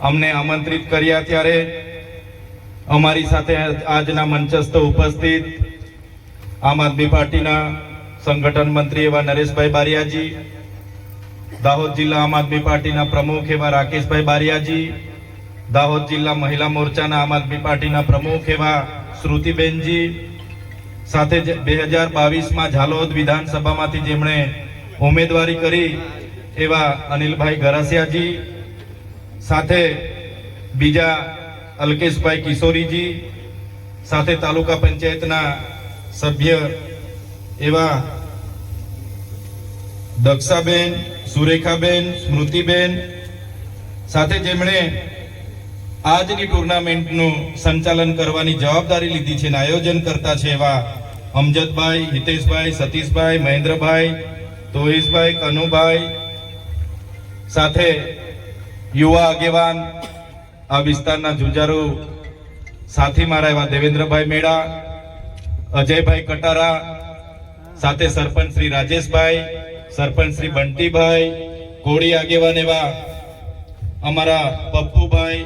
અમને આમંત્રિત કર્યા ત્યારે અમારી સાથે આજના મંચસ્થ ઉપસ્થિત આમ આદમી પાર્ટીના સંગઠન મંત્રી એવા નરેશભાઈ બારિયાજી, દાહોદ જિલ્લા આમ આદમી પાર્ટીના પ્રમુખ એવા રાકેશભાઈ બારિયાજી, દાહોદ જિલ્લા મહિલા મોરચાના આમ આદમી પાર્ટીના પ્રમુખ એવા શ્રુતિબેનજી, સાથે 2022માં ઝાલોદ વિધાનસભામાંથી જેમણે ઉમેદવારી કરી એવા અનિલભાઈ ગરાસિયાજી, સાથે બીજા અલ્કેશભાઈ કિશોરીજી, સાથે તાલુકા પંચાયતના સભ્ય એવા દક્ષાબેન, સુરેખાબેન, સ્મૃતિબેન, સાથે જેમણે આજની ટુર્નામેન્ટનું સંચાલન કરવાની જવાબદારી લીધી છે અને આયોજન કરતા છે એવા અમજદભાઈ, હિતેશભાઈ, સતીશભાઈ, મહેન્દ્રભાઈ, તોઈશભાઈ, કનુભાઈ, સાથે યુવા આગેવાન આ વિસ્તારના જુજારુ સાથી મારા એવા દેવેન્દ્રભાઈ મેડા, અજયભાઈ કટારા, સાથે સરપંચ શ્રી રાજેશભાઈ, સરપંચ શ્રી બંટીભાઈ, કોળી આગેવાન એવા અમારા પપ્પુભાઈ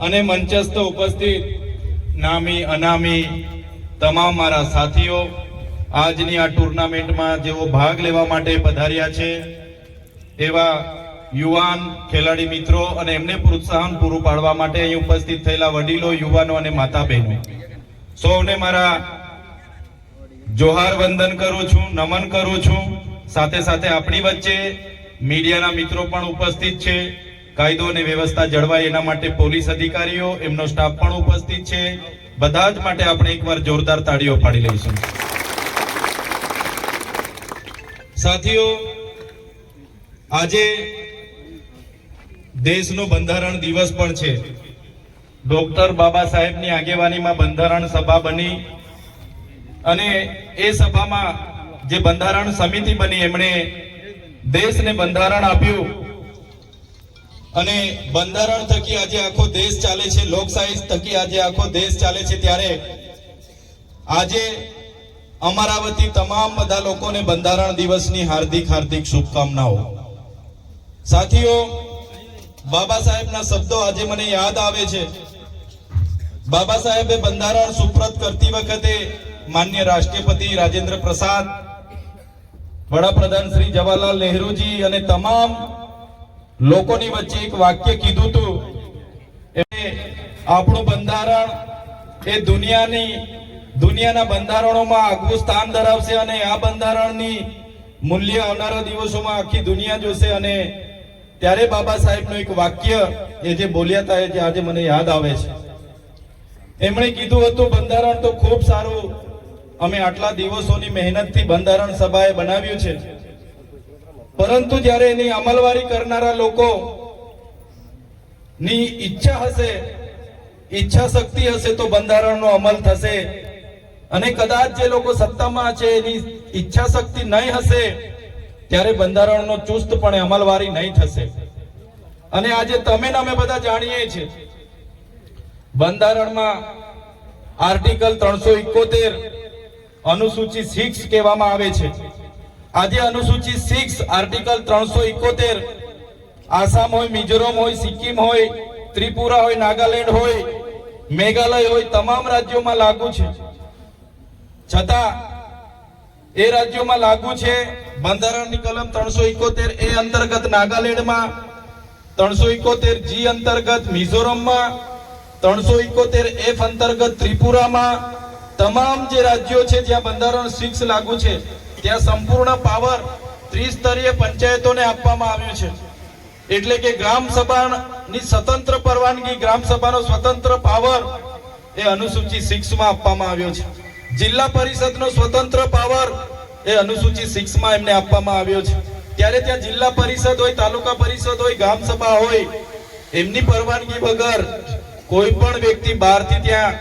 અને મંચસ્થ ઉપસ્થિત નામી અનામી તમામ મારા સાથીઓ, આજની આ ટુર્નામેન્ટમાં જેઓ ભાગ લેવા માટે પધાર્યા છે એવા યુવાન ખેલાડી મિત્રો અને એમને પ્રોત્સાહન પૂરું પાડવા માટે અહીં ઉપસ્થિત થયેલા વડીલો, યુવાનો અને માતા બહેનો, સૌને મારા જોહાર વંદન કરું છું, નમન કરું છું. સાથે સાથે આપણી વચ્ચે મીડિયાના મિત્રો પણ ઉપસ્થિત છે. કાયદો અને વ્યવસ્થા જળવાય એના માટે પોલીસ અધિકારીઓ, એમનો સ્ટાફ પણ ઉપસ્થિત છે. બધા જ માટે આપણે એકવાર જોરદાર તાળીઓ પાડી લઈશું. સાથીઓ, આજે દેશનો બંધારણ દિવસ પણ છે. ડોક્ટર બાબા સાહેબની આગેવાનીમાં બંધારણ સભા બની અને એ સભામાં જે બંધારણ સમિતિ બની એમણે દેશને બંધારણ આપ્યું અને બંધારણ થકી આજે આખો દેશ ચાલે છે, લોકશાહી થકી આજે આખો દેશ ચાલે છે. ત્યારે આજે અમારા વતી તમામ બધા લોકોને બંધારણ દિવસની હાર્દિક હાર્દિક શુભકામનાઓ. સાથીઓ, બાબા સાહેબના શબ્દો આજે મને યાદ આવે છે. બાબા સાહેબે બંધારણ સુપ્રત કરતી વખતે માન્ય રાષ્ટ્રપતિ રાજેન્દ્ર પ્રસાદ, વડાપ્રધાન શ્રી જવાહરલાલ નહેરુજી અને તમામ લોકોની વચ્ચે એક વાક્ય કીધું હતું. આપણું બંધારણ એ દુનિયાના બંધારણોમાં આગવું સ્થાન ધરાવશે અને આ બંધારણની મૂલ્ય આવનારા દિવસોમાં આખી દુનિયા જોશે. અને ત્યારે બાબા સાહેબનું એક વાક્ય એ જે બોલ્યા હતા એ જે આજે મને યાદ આવે છે. એમણે કીધું હતું, બંધારણ તો ખૂબ સારું, અમે આટલા દિવસોની મહેનતથી બંધારણ સભાએ બનાવ્યું છે, પરંતુ જ્યારે એની અમલવારી કરનારા લોકો ની ઈચ્છા હશે, ઈચ્છા શક્તિ હશે તો બંધારણનો અમલ થશે. અને કદાચ જે લોકો સત્તામાં છે એની ઈચ્છા શક્તિ નહીં હશે ત્યારે બંધારણનો ચુસ્તપણે અમલવારી નહીં થશે. અને આજે તમે અમે બધા જાણીએ છીએ, બંધારણમાં આર્ટિકલ 371 અનુસૂચિ 6 કહેવામાં આવે છે. આજે અનુસૂચિ 6 આર્ટિકલ 371 આસામ હોય, મિઝોરમ હોય, સિક્કિમ હોય, ત્રિપુરા હોય, નાગાલેન્ડ હોય, મેઘાલય હોય, તમામ રાજ્યોમાં લાગુ છે. છતાં એ રાજ્યોમાં લાગુ છે. બંધારણની કલમ 371 એ અંતર્ગત નાગાલેન્ડમાં, 371 જી અંતર્ગત મિઝોરમમાં, 371 એફ અંતર્ગત ત્રિપુરામાં, તમામ જે રાજ્યો છે જ્યાં બંધારણ 6 લાગુ છે ત્યાં સંપૂર્ણ પાવર ત્રિસ્તરીય પંચાયતોને આપવામાં આવ્યું છે. એટલે કે ગ્રામ સભાની સ્વતંત્ર પરવાનગી, ગ્રામ સભાનો સ્વતંત્ર પાવર એ અનુસૂચિ 6 માં આપવામાં આવ્યો છે. જિલ્લા પરિષદનો સ્વતંત્ર પાવર એ અનુસૂચિ 6 માં એમને આપવામાં આવ્યો છે. ત્યારે ત્યાં જિલ્લા પરિષદ હોય, તાલુકા પરિષદ હોય, ગ્રામ સભા હોય, એમની પરવાનગી વગર કોઈ પણ વ્યક્તિ બહારથી ત્યાં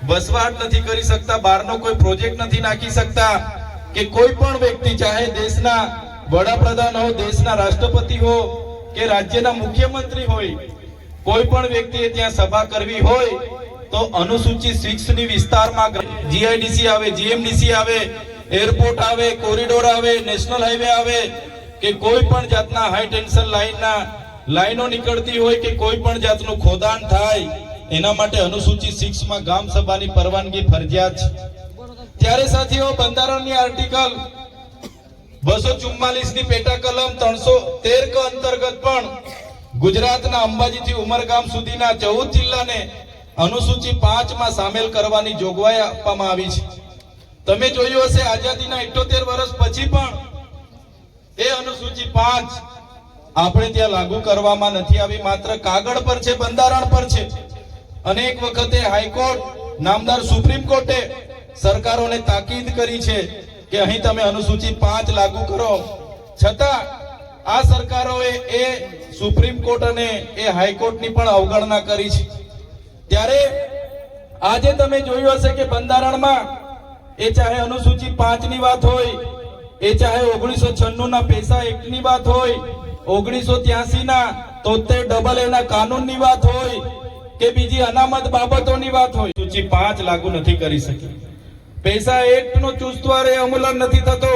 વસવાટ નથી કરી શકતા, બહારનો કોઈ પ્રોજેક્ટ નથી નાખી શકતા. કે કોઈ પણ વ્યક્તિ, ચાહે દેશના વડાપ્રધાન હો, દેશના રાષ્ટ્રપતિ હો કે રાજ્યના મુખ્યમંત્રી હોય, કોઈ પણ વ્યક્તિએ ત્યાં સભા કરવી હોય તો અનુસૂચિ 6 ની વિસ્તારમાં જીઆઈડીસી આવે, જીએમડીસી આવે, એરપોર્ટ આવે, કોરિડોર આવે, નેશનલ હાઈવે આવે કે કોઈ પણ જાતના હાઈ ટેન્શન લાઈનના લાઈનો નીકળતી હોય કે કોઈ પણ જાતનું ખોદાણ થાય એના માટે અનુસૂચિત 6 માં ગામ સભાની પરવાનગી ફરજિયાત છે. ત્યારે સાથીઓ બંધારણની આર્ટિકલ 244 ની પેટા કલમ 313 ક અંતર્ગત પણ ગુજરાતના અંબાજીથી ઉમરગામ સુધીના 14 જિલ્લાને અનુસૂચિ 5 માં સામેલ કરવાની જોગવાઈ આપવામાં આવી છે. તમે જોયું હશે આઝાદીના 78 વર્ષ પછી પણ એ અનુસૂચિ 5 આપણે ત્યાં લાગુ કરવામાં નથી આવી, માત્ર કાગળ પર છે, બંધારણ પર છે. અનેક વખતે હાઈકોર્ટ નામદાર સુપ્રીમ કોર્ટે સરકારોને તાકીદ કરી છે કે અહીં તમે અનુસૂચિ 5 લાગુ કરો, છતાં આ સરકારોએ એ સુપ્રીમ કોર્ટ અને એ હાઈકોર્ટની પણ અવગણના કરી છે. ત્યારે આજે તમે જોયું હશે કે બંધારણમાં એ ચાહે અનુસૂચિ 5 ની વાત હોય, એ ચાહે 1996 ના પેશા એક્ટ ની વાત હોય, 1983 ના 73 AA ના કાનૂન ની વાત હોય કે બીજી અનામત બાબતોની વાત હોય, અનુસૂચિ 5 લાગુ નથી કરી શકી. પેશા એક્ટ નો ચુસ્તવારે અમલ નથી થતો,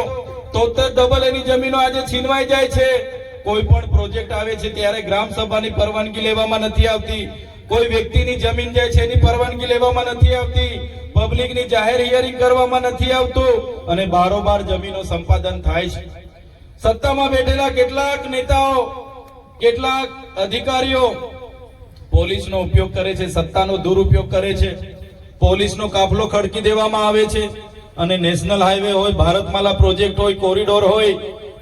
73 AA ની જમીનો આજે છીનવાઈ જાય છે. કોઈ પણ પ્રોજેક્ટ આવે છે ત્યારે ગ્રામ સભાની પરવાનગી લેવામાં નથી આવતી, કોઈ વ્યક્તિની જમીન જાય છે એની પરવાનગી લેવામાં નથી આવતી, પબ્લિકની જાહેર હિયરિંગ કરવામાં નથી આવતું અને બારોબાર જમીનો સંપાદન થાય છે. સત્તામાં બેઠેલા કેટલાક નેતાઓ, કેટલાક અધિકારીઓ પોલીસનો ઉપયોગ કરે છે, સત્તાનો દુરુપયોગ કરે છે. પોલીસનો કાફલો ખડકી દેવામાં આવે છે અને નેશનલ હાઈવે હોય, ભારતમાલા પ્રોજેક્ટ હોય, કોરિડોર હોય,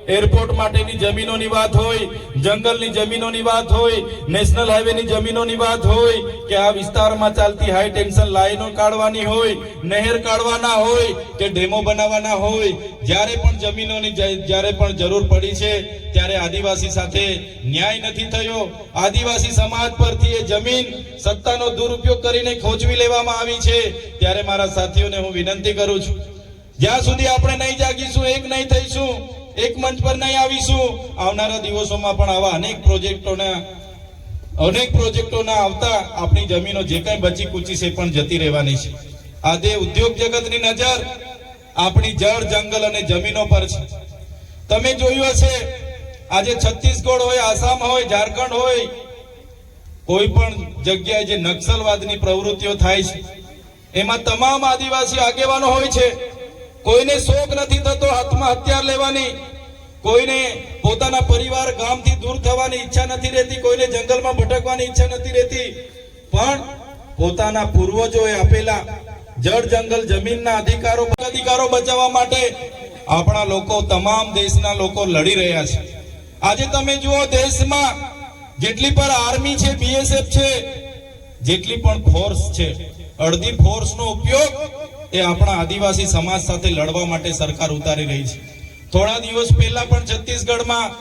એરપોર્ટ માટેની જમીનોની વાત હોય, જંગલની જમીનોની વાત હોય, નેશનલ હાઈવેની જમીનોની વાત હોય કે આ વિસ્તારમાં ચાલતી હાઈ ટેન્શન લાઈનો કાઢવાની હોય, નહેર કાઢવાના હોય કે ડેમો બનાવવાના હોય, જ્યારે પણ જમીનોની જ્યારે પણ જરૂર પડી છે ત્યારે આદિવાસી સાથે ન્યાય નથી થયો. આદિવાસી સમાજ પરથી એ જમીન સત્તાનો દુરુપયોગ કરીને ખોચવી લેવામાં આવી છે. ત્યારે મારા સાથીઓને હું વિનંતી કરું છું, જ્યાં સુધી આપણે નહીં જાગીશું, એક નહીં થઈશું, એક મંચ પર નહીં આવીશું, આવનારા દિવસોમાં પણ આવા અનેક પ્રોજેક્ટોના આવતા આપણી જમીનો જે કઈ બચી કૂચી છે પણ જતી રહેવાની છે. આજે ઉદ્યોગ જગતની નજર આપણી જળ, જંગલ અને જમીનો પર છે. તમે જોયું હશે આજે છત્તીસગઢ હોય, આસામ હોય, ઝારખંડ હોય, કોઈ પણ જગ્યાએ જે નક્સલવાદની પ્રવૃત્તિઓ થાય છે એમાં તમામ આદિવાસી આગેવાનો હોય છે. કોઈને શોખ નથી થતો હાથમાં હથિયાર લેવાની, કોઈને પોતાના પરિવાર ગામથી દૂર થવાની ઈચ્છા નથી રહેતી, કોઈને જંગલમાં ભટકવાની ઈચ્છા નથી રહેતી, પણ પોતાના પૂર્વજોએ આપેલા જળ, જંગલ, જમીનના અધિકારો બચાવવા માટે આપણા લોકો, તમામ દેશના લોકો લડી રહ્યા છે. આજે તમે જુઓ દેશમાં જેટલી પણ આર્મી છે, BSF છે, જેટલી પણ ફોર્સ છે, અડધી ફોર્સનો ઉપયોગ એ આપણા આદિવાસી સમાજ સાથે લડવા માટે સરકાર ઉતારી રહી છે. થોડા દિવસ પહેલા પણ છત્તીસગઢમાં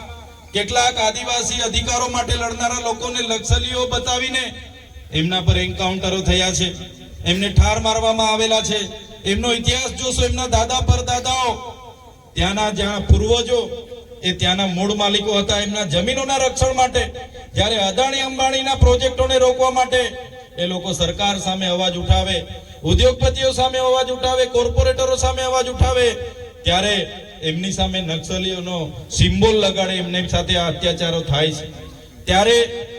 કેટલાક આદિવાસી અધિકારો માટે લડનારા લોકોને નક્સલીઓ બતાવીને એમના પર એન્કાઉન્ટરો થયા છે, એમને ઠાર મારવામાં આવેલા છે. એમનો ઇતિહાસ જોશો, એમના દાદા પરદાદાઓ, ત્યાંના જ્યાં પૂર્વજો એ ત્યાંના મૂળ માલિકો હતા, એમના જમીનોના રક્ષણ માટે જ્યારે અદાણી અંબાણીના પ્રોજેક્ટોને રોકવા માટે એ લોકો સરકાર સામે અવાજ ઉઠાવે, ઉદ્યોગપતિઓ સામે અવાજ ઉઠાવે, કોર્પોરેટરો સામે અવાજ ઉઠાવે, ત્યારે એમની સામે નક્સલીઓનો સિમ્બોલ લગાડે, એમની સાથે આ અત્યાચારો થાય છે. ત્યારે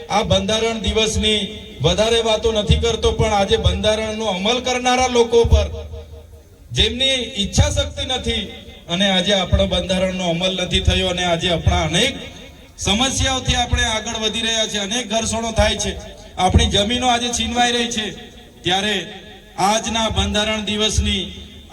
આ બંધારણ દિવસની વધારે વાતો નથી કરતો, પણ આજે બંધારણનો અમલ કરનારા લોકો પર જેમની ઈચ્છા શક્તિ નથી અને આજે આપણો બંધારણનો અમલ નથી થયો અને આજે આપણા અનેક સમસ્યાઓથી આપણે આગળ વધી રહ્યા છે, અનેક ઘર્ષણો થાય છે, આપણી જમીનો આજે છીનવાઈ રહી છે. ત્યારે આજના બંધારણ દિવસની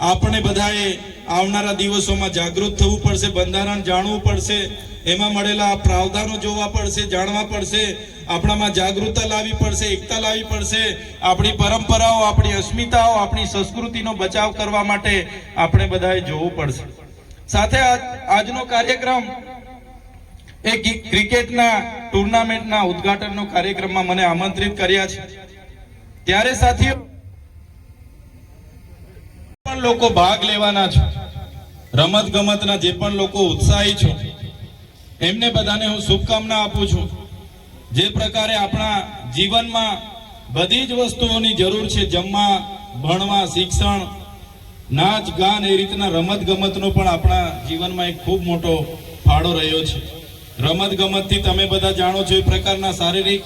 આપણે બધાએ આવનારા દિવસોમાં જાગૃત થવું પડશે, બંધારણ જાણવું પડશે, એમાં મળેલા પ્રાવધાનો જોવા પડશે, જાણવા પડશે, આપણામાં જાગૃતતા લાવવી પડશે, એકતા લાવવી પડશે. આપણી પરંપરાઓ, આપણી અસ્મિતાઓ, આપણી સંસ્કૃતિનો બચાવ કરવા માટે આપણે બધાએ જોવું પડશે. સાથે આજનો કાર્યક્રમ એ ક્રિકેટના ટુર્નામેન્ટના ઉદ્ઘાટનનો કાર્યક્રમમાં મને આમંત્રિત કર્યા છે. ત્યારે સાથીઓ પણ લોકો ભાગ લેવાના છે, રમત ગમતના જે પણ લોકો ઉત્સાહી છો એમને બધાને હું શુભકામના આપું છું. જે પ્રકારે આપણા જીવનમાં બધી જ વસ્તુઓની જરૂર છે, જમવા, ભણવા, શિક્ષણ, નાચ, ગાન, એ રીતના રમત ગમતનો પણ આપણા જીવનમાં એક ખૂબ મોટો ફાળો રહ્યો છે. રમત ગમતથી તમે બધા જાણો છો એ પ્રકારના શારીરિક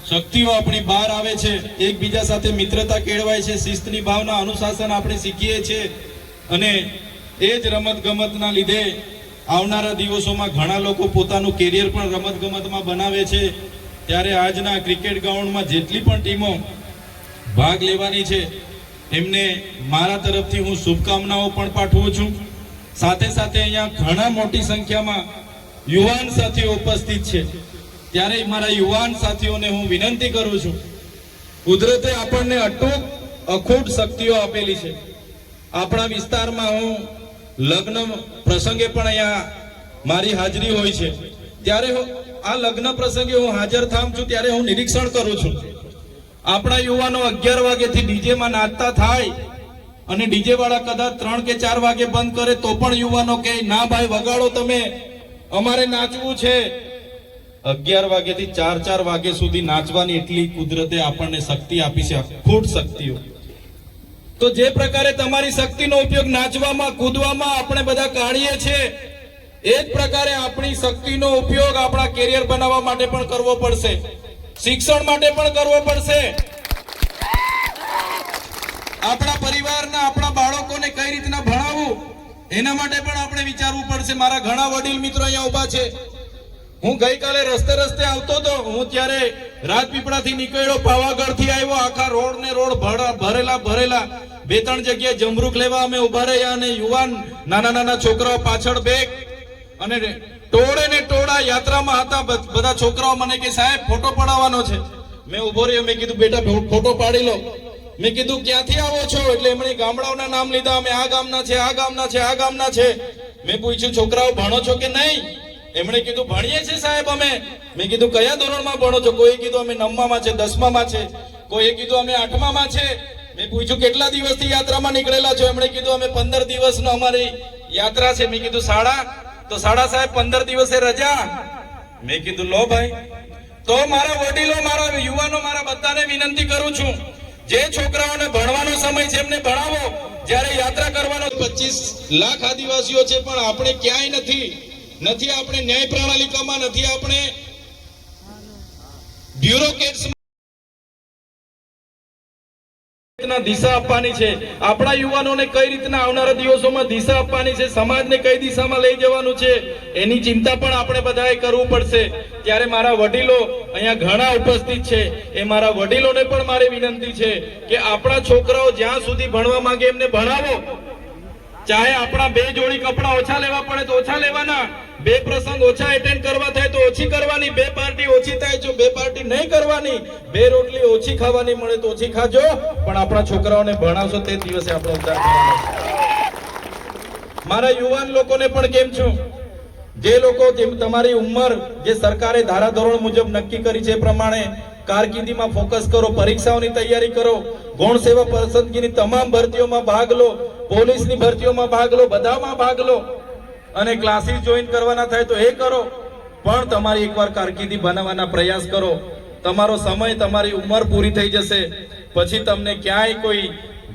શક્તિઓ આપણી બહાર આવે છે, એકબીજા સાથે મિત્રતા કેળવાય છે, શિસ્તની ભાવના, અનુશાસન આપણે શીખીએ છીએ અને એ જ રમત ગમતના લીધે આવનારા દિવસોમાં ઘણા લોકો પોતાનું કેરિયર પણ રમત ગમતમાં બનાવે છે। ત્યારે આજના ક્રિકેટ ગ્રાઉન્ડમાં જેટલી પણ ટીમો ભાગ લેવાની છે એમને મારા તરફથી હું શુભકામનાઓ પણ પાઠવું છું। સાથે સાથે અહીંયા ઘણા મોટી સંખ્યામાં યુવાન સાથીઓ ઉપસ્થિત છે, ત્યારે મારા યુવાન સાથીઓને હું વિનંતી કરું છું, કુદરતે આપણને અખૂટ શક્તિઓ આપેલી છે। આપણા વિસ્તારમાં હું લગ્ન પ્રસંગે પણ અહીંયા મારી હાજરી હોય છે, ત્યારે આ લગ્ન પ્રસંગે હું હાજર થામ છું ત્યારે હું નિરીક્ષણ કરું છું, આપણા યુવાનો 11 વાગ્યાથી ડીજે માં નાચતા થાય અને ડીજે વાળા કદાચ 3 કે 4 વાગે બંધ કરે તો પણ યુવાનો કહે ના ભાઈ વગાડો તમે, અમારે નાચવું છે। 11 વાગ્યાથી 4 વાગ્યા સુધી નાચવાની એટલી કુદરતે આપણને શક્તિ આપી છે, અખૂટ શક્તિઓ। તો જે પ્રકારે તમારી શક્તિનો ઉપયોગ નાચવામાં કૂદવામાં આપણે બધા કાઢીએ છીએ એ જ પ્રકારે આપણી શક્તિનો ઉપયોગ આપણા કેરિયર બનાવવા માટે પણ કરવો પડશે, શિક્ષણ માટે પણ કરવો પડશે। આપણા પરિવારના આપણા બાળકોને કઈ રીતના ભણાવવું એના માટે પણ આપણે વિચારવું પડશે। મારા ઘણા વડીલ મિત્રો અહીંયા ઊભા છે, હું ગઈકાલે રસ્તે આવતો હતો, હું ત્યારે રાજપીપળાથી નીકળ્યો, પાવાગઢથી આવ્યો, આખા રોડ ને રોડ ભરેલા 2-3 જગ્યાએ જમરૂખ લેવા અમે ઉભા રહ્યા અને યુવાન નાના છોકરાઓ પાછળ બેગ અને ટોળે ને ટોળા યાત્રામાં હતા, બધા છોકરાઓ મને કે સાહેબ ફોટો પડાવવાનો છે। મેં ઉભો રહ્યો, મેં કીધું બેટા ફોટો પાડી લો। મેં કીધું ક્યાંથી આવો છો? એટલે એમણે ગામડાઓના નામ લીધા, અમે આ ગામના છે, આ ગામના છે, આ ગામના છે। મેં પૂછ્યું છોકરાઓ ભણો છો કે નહીં? એમણે કીધું ભણીએ છીએ સાહેબ અમે। મેં કીધું કયા ધોરણમાં ભણો છો? કોઈ કીધું અમે 9માં છે, 10માં છે, કોઈ કીધું અમે 8માં છે। મેં પૂછ્યું કેટલા દિવસથી યાત્રામાં નીકળેલા છો? એમણે કીધું અમે 15 દિવસનો અમારી યાત્રા છે। મેં કીધું શાળા? તો શાળા સાહેબ 15 દિવસે રજા। મેં કીધું લો ભાઈ, તો મારા વડીલો, મારા યુવાનો, મારા બધાને વિનંતી કરું છું, જે છોકરાઓને ભણવાનો સમય છે એમને ભણાવો, જ્યારે યાત્રા કરવાનો 25 લાખ આદિવાસીઓ છે પણ આપણે ક્યાંય નથી આપણે ન્યાય પ્રણાલિકામાં, નથી આપણે બ્યુરોક્રેટ્સ દિશા આપવાની છે, આપણા યુવાનોને કઈ રીતના આવનારા દિવસોમાં દિશા આપવાની છે, સમાજને કઈ દિશામાં લઈ જવાનું છે એની ચિંતા પણ આપણે બધાએ કરવું પડશે। ત્યારે મારા વડીલો અહીંયા ઘણા ઉપસ્થિત છે, એ મારા વડીલોને પણ મારી વિનંતી છે કે આપણા છોકરાઓ જ્યાં સુધી ભણવા માંગે એમને ભણાવો, ચાહે આપણા 2 જોડી કપડા ઓછા લેવા પડે તો ઓછા લેવાના, 2 પ્રસંગ ઓછા એટેન્ડ કરવા થાય તો ઓછી કરવાની, 2 પાર્ટી ઓછી થાય જો 2 પાર્ટી નહીં કરવાની, 2 રોટલી ઓછી ખાવાની મળે તો ઓછી ખાજો, પણ આપણા છોકરાઓને ભણાવશો તે દિવસે આપણો ઉદ્ધાર થવાનો છે। મારા યુવાન લોકોને પણ કેમ છું, જે લોકો જેમ તમારી ઉંમર જે સરકારે ધારાધોરણ મુજબ નક્કી કરી છે એ પ્રમાણે કારકિર્દીમાં ફોકસ કરો, પરીક્ષાઓની તૈયારી કરો, ગૌણ સેવા પસંદગીની તમામ ભરતીઓમાં ભાગ લો, પોલીસની ભરતીઓમાં ભાગ લો, બધામાં ભાગ લો અને ક્લાસીસ જોઈન કરવાના થાય તો એ કરો, પણ તમારી એકવાર કારકિર્દી બનાવવાના પ્રયાસ કરો। તમારો સમય, તમારી ઉંમર પૂરી થઈ જશે પછી તમને ક્યાંય કોઈ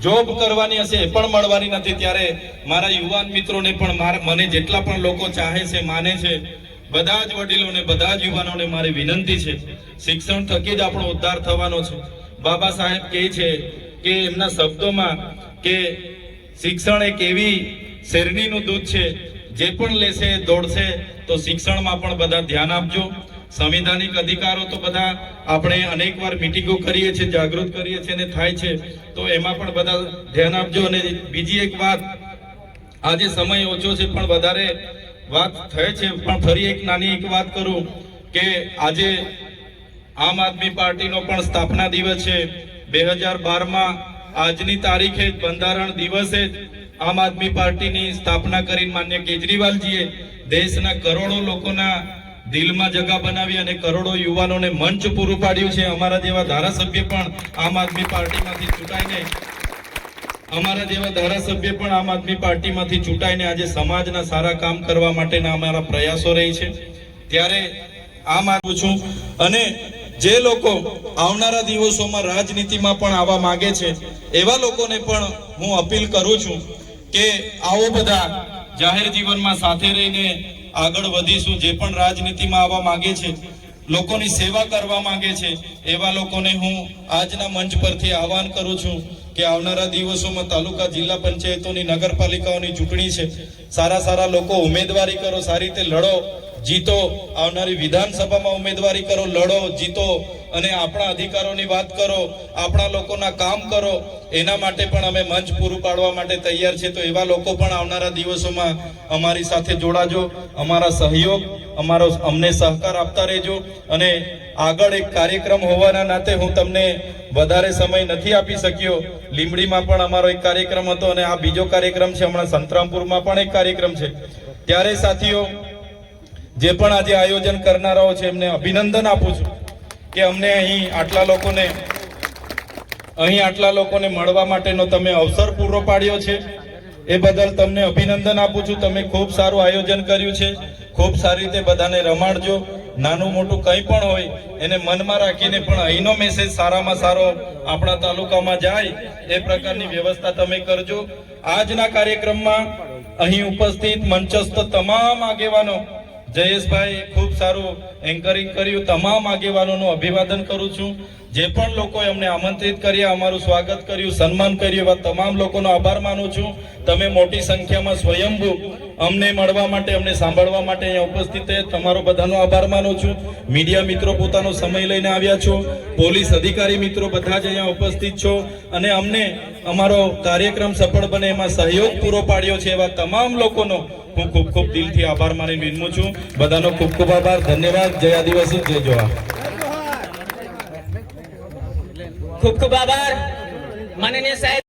જોબ કરવાની હશે એ પણ મળવાની નથી। ત્યારે મારા યુવાન મિત્રોને પણ મને જેટલા પણ લોકો ચાહે છે, માને છે, બધા જ વડીલોને, બધા જ યુવાનોને મારી વિનંતી છે, શિક્ષણ થકી જ આપણો ઉદ્ધાર થવાનો છે। બાબા સાહેબ કહે છે કે એમના શબ્દોમાં કે શિક્ષણ એક એવી શેરડીનું દૂધ છે, જે પણ લેશે દોડશે, તો શિક્ષણમાં પણ બધા ધ્યાન આપજો। સંવિધાનિક અધિકારો તો બધા આપણે અનેકવાર મીટિંગો કરીએ છીએ, જાગૃત કરીએ છીએ અને થાય છે, તો એમાં પણ બધા ધ્યાન આપજો। અને બીજી એક વાત, આજે સમય ઓછો છે પણ વધારે વાત થાય છે, પણ ફરી એક નાની એક વાત કરું કે આજે આમ આદમી પાર્ટીનો પણ સ્થાપના દિવસ છે। 2012માં આજની તારીખે બંધારણ દિવસે આમ આદમી પાર્ટીની સ્થાપના કરીને માન્ય કેજરીવાલજીએ દેશના કરોડો લોકોના દિલમાં જગા બનાવી અને કરોડો યુવાનોને મંચ પૂરું પાડ્યું છે। અમારા જેવા ધારાસભ્ય પણ આમ આદમી પાર્ટીમાંથી ચૂંટાઈને આજે સમાજના સારા કામ કરવા માટેના અમારા પ્રયાસો રહી છે। ત્યારે આમ આવું છું અને જે લોકો આવનારા દિવસોમાં રાજનીતિમાં પણ આવવા માંગે છે એવા લોકોને પણ હું અપીલ કરું છું કે આવો બધા જાહેર જીવનમાં સાથે રહીને આગળ વધીશું. જે પણ રાજનીતિમાં આવવા માંગે છે, લોકોની સેવા કરવા માંગે છે, એવા લોકોને હું આજના મંચ પરથી આહવાન કરું છું કે આવનારા દિવસોમાં તાલુકા જિલ્લા પંચાયતોની નગરપાલિકાઓની ચૂંટણી છે. સારા સારા લોકો ઉમેદવારી કરો, સારી રીતે લડો, જીતો. આવનારી વિધાનસભામાં ઉમેદવારી કરો, લડો, જીતો અને આપણા અધિકારોની વાત કરો, આપણા લોકોના કામ કરો. એના માટે પણ અમે મંચ પૂરું પાડવા માટે તૈયાર છે. તો એવા લોકો પણ આવનારા દિવસોમાં અમારી સાથે જોડાજો, અમારા સહયોગ, અમને સહકાર આપતા રહેજો. અને આગળ એક કાર્યક્રમ હોવાના નાતે હું તમને વધારે સમય નથી આપી શક્યો. લીંબડીમાં પણ અમારો એક કાર્યક્રમ હતો અને આ બીજો કાર્યક્રમ છે. હમણાં સંતરામપુરમાં પણ એક કાર્યક્રમ છે. ત્યારે સાથીઓ, જે પણ આજે આયોજન કરનારાઓ છે એમને અભિનંદન આપું છું કે અમને અહીં આટલા લોકોને મળવા માટેનો તમે અવસર પૂરો પાડ્યો છે. એ બદલ તમને અભિનંદન આપું છું. તમે ખૂબ સારું આયોજન કર્યું છે. ખૂબ સારી રીતે બધાને રમાડજો. નાનું મોટું કંઈ પણ હોય એને મનમાં રાખીને પણ અહીંનો મેસેજ સારામાં સારો આપણા તાલુકામાં જાય એ પ્રકારની વ્યવસ્થા તમે કરજો. આજના કાર્યક્રમમાં અહીં ઉપસ્થિત મંચસ્થ તમામ આગેવાનો, જયેશભાઈ ખૂબ સારું એન્કરિંગ કર્યું, તમામ આગેવાનોનું અભિવાદન કરું છું. જે પણ લોકોએ અમને આમંત્રિત કર્યા, અમારું સ્વાગત કર્યું, સન્માન કર્યું, એવા તમામ લોકોનો આભાર માનું છું. તમે મોટી સંખ્યામાં સ્વયંભૂ અમને મળવા માટે, અમને સાંભળવા માટે અહીંયા ઉપસ્થિત થયા, તમારો બધાનો આભાર માનું છું. મીડિયા મિત્રો પોતાનો સમય લઈને આવ્યા છો, પોલીસ અધિકારી મિત્રો બધા જ અહીંયા ઉપસ્થિત છો અને અમને અમારો કાર્યક્રમ સફળ બને એમાં સહયોગ પૂરો પાડ્યો છે. એવા તમામ લોકોનો હું ખૂબ ખૂબ દિલથી આભાર માની વિનમું છું. બધાનો ખૂબ ખૂબ આભાર, ધન્યવાદ. જય આદિવાસી, જય જોહાર. ખૂબ ખૂબ આભાર માનનીય સાહેબ.